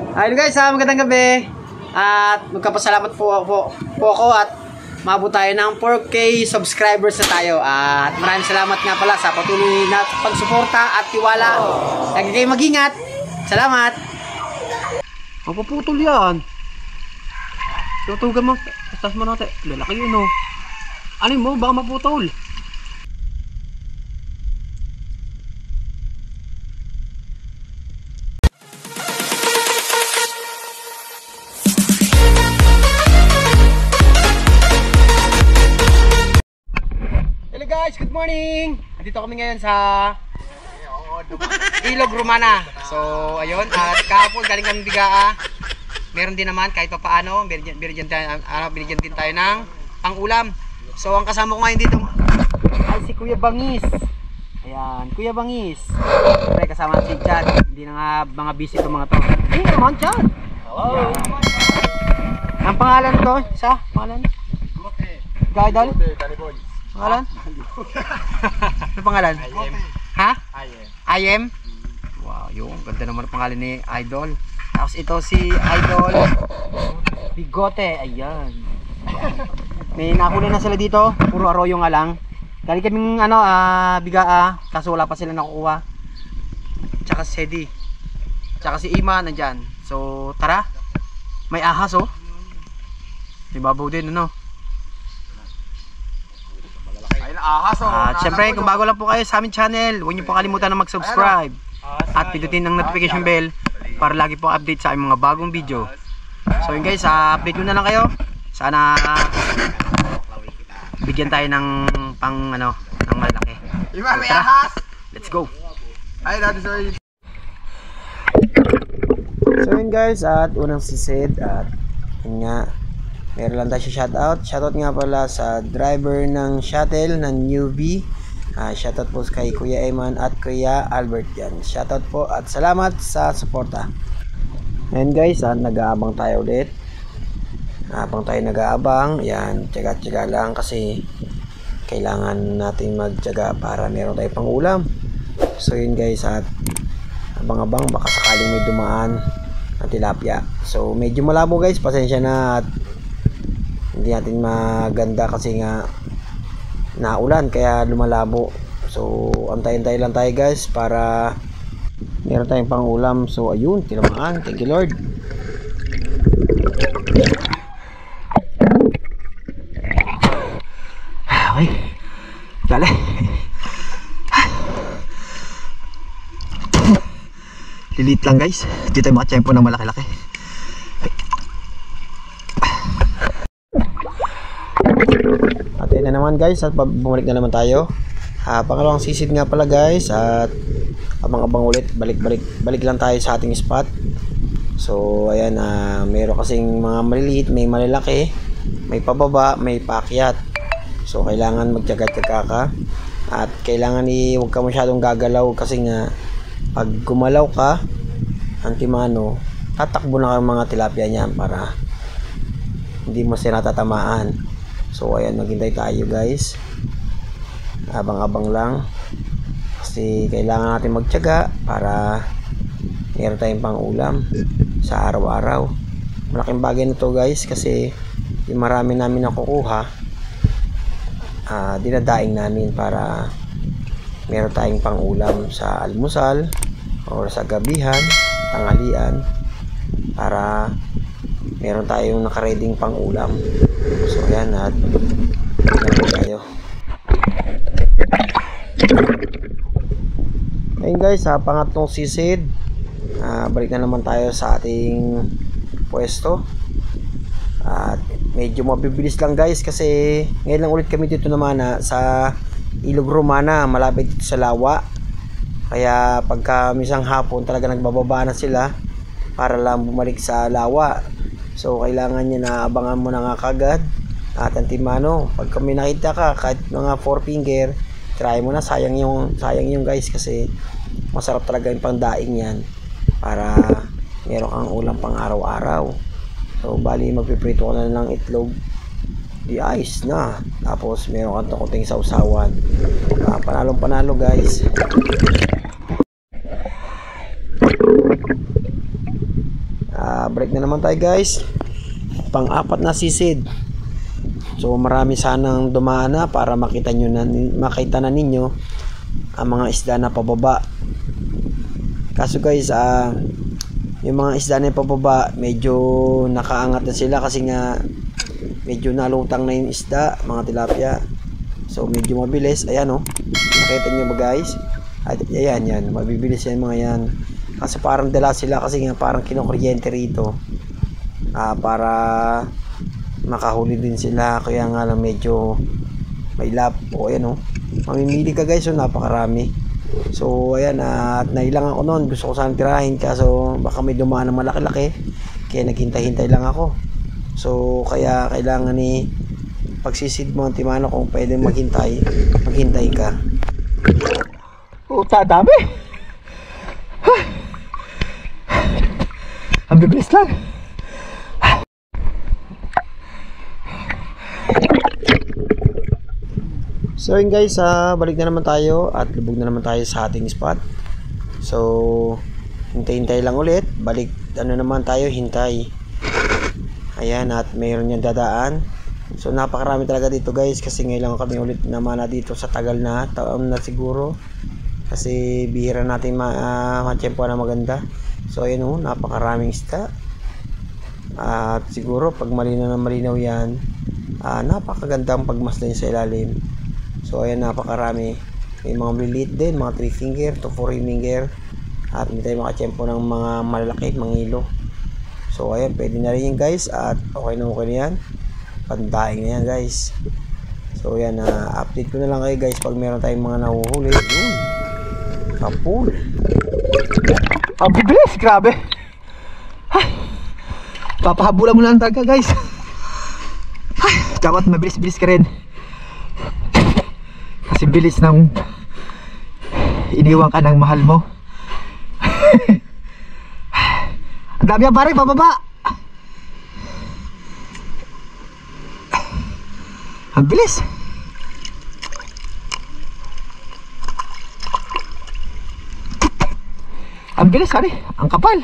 Ayun guys, magandang gabi. At magkapasalamat po ako at maabot tayo ng 4K subscribers na tayo. At maraming salamat nga pala sa patuloy na pagsuporta at tiwala. Lagi kayo mag-ingat. Salamat. Mapuputol yan. Tutugan mo. Tastas mo natin. Lalaki yun o. Ano mo? Baka maputol. Hello guys, good morning! Andito kami ngayon sa Ilog Romana. So, ayun, at kahapon galing kami bigaa. Meron din naman kahit pa paano, binigyan din tayo ng pang-ulam. So, ang kasama ko ngayon dito ay si Kuya Bangis. Ayan, Kuya Bangis. Siyempre, kasama si Chad. Hindi na nga mga busy itong mga to. Hindi naman, Chad! Hello! Ang pangalan to, isa? Pangalan? Gaidol? Pangalan? Ano pangalan? IM. Ha? IM. Wow, yung ganda naman ang pangalan ni Idol. Tapos ito si Idol Bigote. Ayan. May nahuli na sila dito. Puro arroyo nga lang. Galing kaming bigaa. Kaso wala pa sila nakukuha. Tsaka si Sedi. Tsaka si Ima nandyan. So tara. May ahas oh. May babaw din ano. At syempre kung bago lang po kayo sa aming channel, huwag niyo po kalimutan na mag-subscribe at pindutin ang notification bell para lagi po update sa aming mga bagong video. So yun guys, update ko na lang kayo. Sana bigyan tayo ng ng malaki. So, tara, let's go. So yun guys, at unang sisid at yun nga, meron lang tayo shoutout. Shoutout nga pala sa driver ng shuttle ng newbie. Shoutout po kay Kuya Eman at Kuya Albert yan. Shoutout po at salamat sa suporta. And guys, nag-aabang tayo ulit. Habang tayo nag-aabang, yan, tiyaga-tiyaga lang kasi kailangan natin magtiyaga para meron tayo pang ulam. So yun guys, at abang-abang baka sakaling may dumaan na tilapia. So medyo malabo guys, pasensya na at hindi natin maganda kasi nga naulan kaya lumalabo. So antayin-tayin lang tayo guys para meron tayong pang ulam. So ayun, tinamaan. Thank you Lord. Okay, dali. Lilit lang guys, dito tayo makatiyempo ng malaki-laki. At yun na naman guys, at bumalik na naman tayo. Pangalawang sisid nga pala guys, at abang-abang ulit, balik lang tayo sa ating spot. So ayan, meron kasing mga maliliit, may malalaki, may pababa, may paakyat. So kailangan magtiyaga-tiyaga ka at kailangan huwag ka masyadong gagalaw kasi nga pag gumalaw ka antimano, tatakbo na ang mga tilapia niyan para hindi mo sila tatamaan. So ayan, maghintay tayo guys, abang-abang lang kasi kailangan natin magtiyaga para meron tayong pang ulam sa araw-araw. Malaking bagay na to guys kasi yung marami namin nakukuha, dinadaing namin para meron tayong pang ulam sa almusal o sa gabihan, tanghalian, para meron tayong nakareding pang ulam. So yan, at naman tayo. Ayun guys, sa pangatlong sisid, balik na naman tayo sa ating pwesto. At medyo mabibilis lang guys kasi ngayon lang ulit kami dito naman sa Ilog Romana, malapit dito sa Lawa. Kaya pagka misang hapon talaga nagbababa na sila para lang bumalik sa Lawa. So kailangan niya na abangan mo na nga kagad at antimano. Pag kami nakita ka kahit mga 4 finger, try mo na, sayang yung guys kasi masarap talaga yung pangdaing yan para meron kang ulam pang araw-araw. So bali magpiprito ko na ng itlog, di ice na, tapos meron kang kunting sausawan. Panalong panalo guys. Break na naman tayo guys. Pang-apat na sisid. So marami sanang dumaan na para makita na ninyo ang mga isda na pababa. Kaso guys, yung mga isda na pababa, medyo nakaangat na sila kasi nga medyo nalutang na yung isda, mga tilapia. So medyo mabilis. Ayan oh. Nakita nyo ba guys? Ayan, mabibilis yan mga yan. Kasi parang dala sila kasi nga parang kinukuryente rito. Para makahuli din sila, kaya nga lang medyo may lap. O ayan oh. Mamimili ka guys, so napakarami. So ayan, at nailang ako noon. Gusto ko sana tirahin kaso baka may dumaan ng malaki-laki. Kaya naghintay-hintay lang ako. So kaya kailangan ni pagsisid mo ang timano kung pwede maghintay ka. Puta, dami. Ang bibilis lang. So yun guys, balik na naman tayo at lubog na naman tayo sa ating spot. So hintay-hintay lang ulit. Balik naman tayo, hintay. Ayan, at mayroon yung dadaan. So napakarami talaga dito guys, kasi ngayon lang kami ulit naman na dito sa tagal na taon na siguro. Kasi bihira natin ma-tiyempo na maganda. So ayun oh, napakaraming isda. At siguro pag malinaw na malinaw yan, napakagandang pagmasdan sa ilalim. So ayan, napakarami. May mga maliliit din, mga 3 finger to 4 finger. At hindi tayo makatiyempo ng mga malalaki, mga ilo. So ayan, pwede na rin yan guys. At okay na yan. Pandaing na yan guys. So ayan, update ko na lang kayo guys pag meron tayong mga nahuhuli. Yun, kapul. Ang bibilis, grabe. Papahabulan mo lang talaga guys. Dapat mabilis-bilis ka rin. Kasi bilis ng iniwan ka ng mahal mo. Ang dami yan pare, bababa. Ang bilis. Ang bilis pare, ang kapal.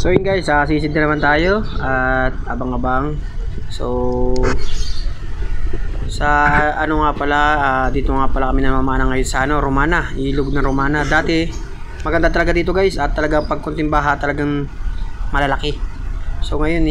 So yun guys, sisid na naman tayo at abang-abang. So sa ano nga pala, dito nga pala kami namamana ngayon sa Romana, ilog na Romana. Dati maganda talaga dito guys, at talagang pagkunting baha talagang malalaki. So ngayon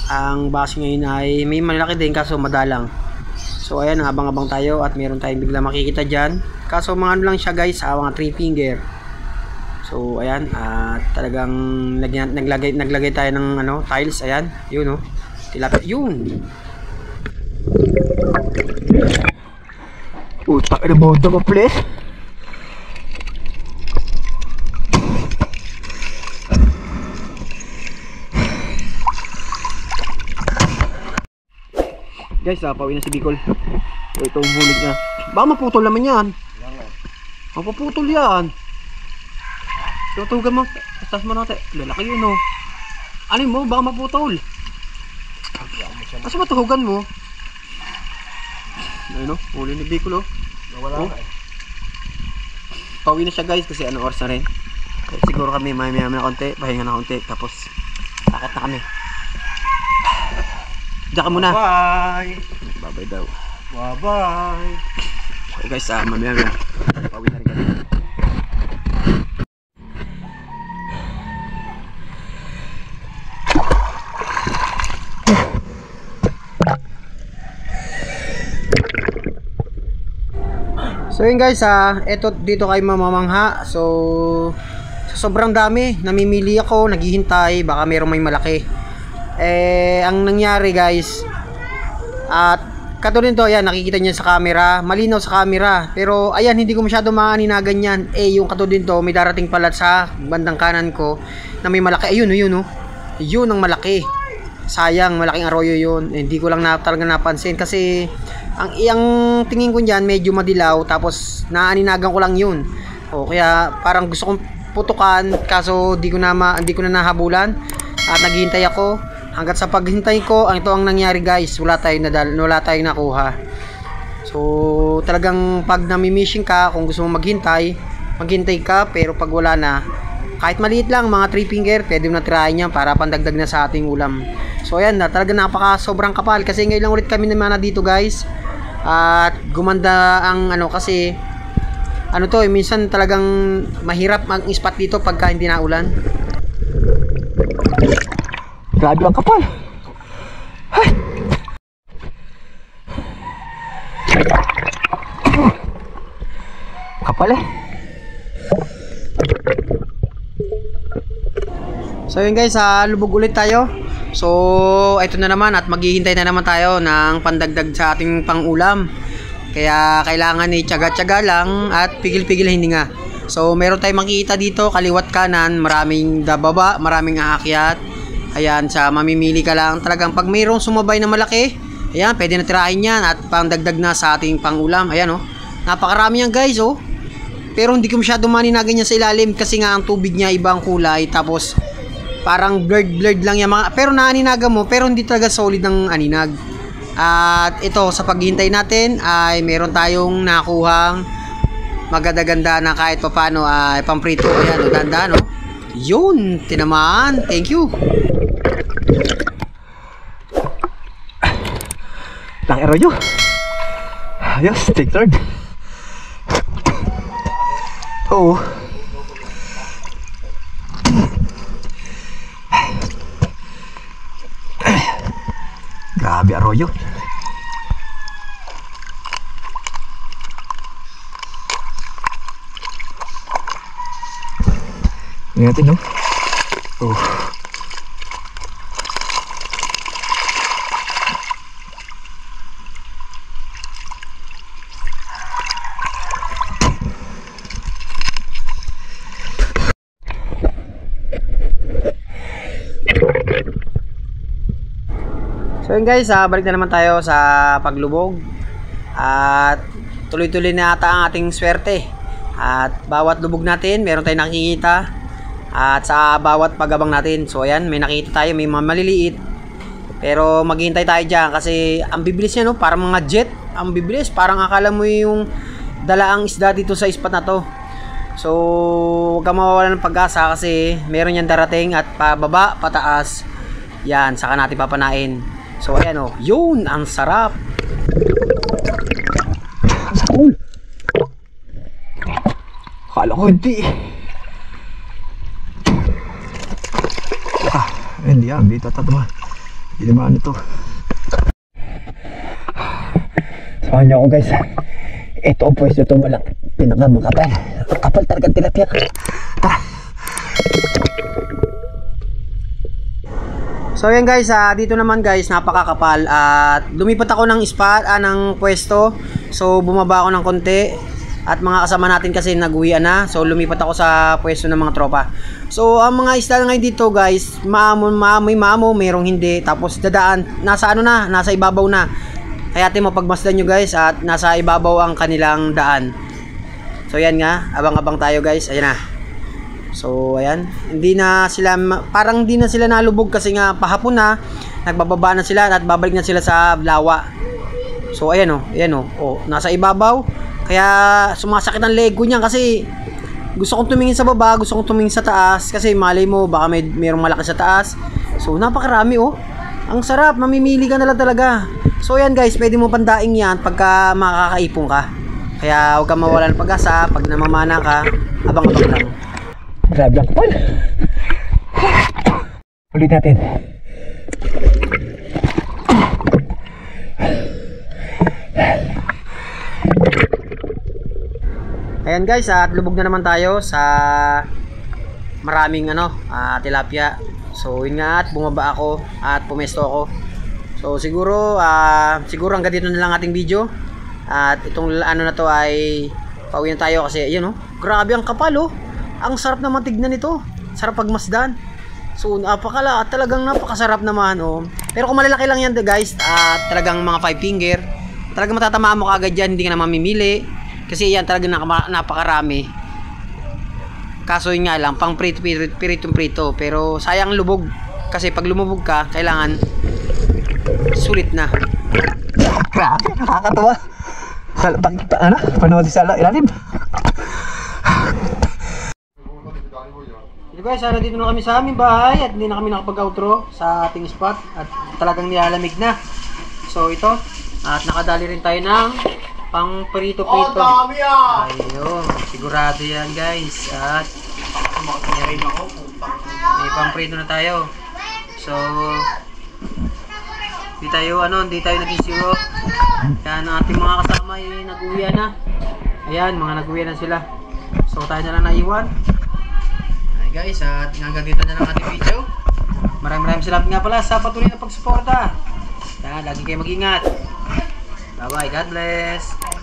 ang base ngayon ay may malalaki din kaso madalang. So ayan, abang-abang tayo at meron tayong bigla makikita dyan. Kaso mga ano lang siya guys, mga 3 finger. So ayan, talagang naglagay tayo ng tiles. Ayan, yun oh, tilapia yun. Puta ka na mo daw please. Guys, pauwi na si Bicol. So ito ang hulig niya. Baka maputol naman yan. Mapuputol yan. Tutugan mo, tastas mo natin. Lalaki yun oh. Ano mo, baka maputol. Asa matuhugan mo? Ayun oh, huli ni Bicol oh. Wala oh. Pauwi na siya guys kasi oras na rin. Kaya siguro kami maya na konti, pahinga na konti. Tapos, akit na kami. Diyan ka muna. Bye. Bye-bye daw. Bye-bye. So guys, mamaya pauwi na rin kami. So yun guys, dito kayo mamamangha. So sa sobrang dami, namimili ako, naghihintay, baka mayroong may malaki. Ang nangyari guys, at katulad nito, ayan, nakikita niyo sa camera, malinaw sa camera. Pero ayan, hindi ko masyado maaninagan yan. Yung katulad nito, may darating pala sa bandang kanan ko na may malaki. Ayun, yun oh. Yun ang malaki. Sayang, malaking arroyo yun. Hindi ko lang talaga napansin kasi ang tingin ko diyan medyo madilaw, tapos naaninagan ko lang yun. Kaya parang gusto kong putukan kaso hindi ko na nahabulan at naghihintay ako hanggat sa paghintay ko, ito ang nangyari guys, wala tayong nakuha. So talagang pag nami-mission ka, kung gusto mo maghintay ka, pero pag wala na, kahit maliit lang, mga 3 finger, pwede mo na tirahin yan para pandagdag na sa ating ulam. So ayan na, talaga sobrang kapal, kasi ngayon lang ulit kami naman na dito guys. At gumanda ang kasi minsan talagang mahirap mag-spot dito pagka hindi na ulan. Grabe ang kapal. Ay! Kapal eh. So yun guys, lubog ulit tayo. So ito na naman at maghihintay na naman tayo ng pandagdag sa ating pangulam. Kaya kailangan tiyaga-tiyaga lang at pigil-pigil hininga. So meron tayong makikita dito kaliwat kanan, maraming dababa, maraming aakyat. Ayan, sa mamimili ka lang. Talagang pag mayroong sumabay na malaki, ayan, pwede na tirahin yan at pandagdag na sa ating pangulam. Ayan napakarami yan guys Pero hindi ko masyado maninagan niya sa ilalim kasi nga ang tubig niya ibang kulay, tapos parang blurred lang yan pero naaninaga mo, pero hindi talaga solid ng aninag. At ito, sa paghihintay natin ay meron tayong nakuhang maganda-ganda na kahit paano ay pamprito. Ayan, ganda yun, tinamaan, thank you. Laki rolyo. Yes, take third. Oo. Grabe arroyo. Ingatin So yun guys, balik na naman tayo sa paglubog. At tuloy-tuloy na ata ang ating swerte. At bawat lubog natin, meron tayong nakikita. At sa bawat pagabang natin, so ayan, may nakita tayo, may mga maliliit. Pero maghihintay tayo dyan kasi ang bibilis niya parang mga jet. Ang bibilis, parang akala mo yung dalaang isda dito sa spot na to. So huwag kang mawawalan ng pag-asa kasi meron yan darating at pababa, pataas. Yan, saka natin papanain. So ayan yun, ang sarap. Sakol. Akala ko hindi. Hindi yan, hindi tatama. Hindi naman ito. Samahan niyo ako guys. Ito ang pwesto ito walang pinakamakapal. Ang kapal talaga tilapia. Tara. So yan guys, dito naman guys, napakakapal at lumipat ako ng spot, ng pwesto. So bumaba ako ng konti at mga kasama natin kasi nag-uwian na. So lumipat ako sa pwesto ng mga tropa. So ang mga isda ngayon dito guys, may maamo, merong hindi. Tapos dadaan, nasa nasa ibabaw na. Kaya mapagmasdan nyo guys at nasa ibabaw ang kanilang daan. So yan nga, abang-abang tayo guys, ayan na. So ayan, parang hindi na sila nalubog kasi nga pahapon na, nagbababa na sila at babalik na sila sa lawa. So ayan nasa ibabaw. Kaya sumasakit ang leg ko niyan kasi gusto kong tumingin sa baba, gusto kong tumingin sa taas kasi malay mo baka mayroong malaki sa taas. So napakarami ang sarap, mamimili ka na lang talaga. So ayan guys, pwede mo pandaing yan pagka makakaipon ka. Kaya huwag kang mawalan ng pag-asa, pag namamana ka, abang-abang lang. Grabe ang kapal. Ulit natin. Ayan guys, at lubog na naman tayo sa maraming tilapia. So yun nga, at bumaba ako at pumesto ako. So siguro hanggang dito na lang ating video. At itong na to ay pauwi na tayo kasi grabe ang kapal Ang sarap naman tignan nito. Sarap pagmasdan. So talagang napakasarap naman Pero kung malalaki lang yan guys, talagang mga 5 finger, talagang matatamaan mo kagad yan, hindi ka na mamimili. Kasi yan talagang napakarami. Kaso yun nga lang, pang prito. Pero sayang lubog. Kasi pag lumubog ka, kailangan sulit na. Grabe, nakakatawa. Panood sa ilalim. So guys, sana dito na kami sa aming bahay at hindi na kami nakapag-outro sa ating spot at talagang nilalamig na. So ito, at nakadali rin tayo ng pang prito-prito. Ayun, sigurado yan guys. At may pang prito na tayo. So hindi tayo naging zero. Yan ang ating mga kasama ay nag-uwi na. Ayan, mga nag-uwi na sila. So tayo na lang naiwan. Guys, at hanggang dito na lang ating video. Maraming salamat nga pala sa patuloy na pagsuporta. Yan, lagi kayo mag-ingat. Bye bye, God bless.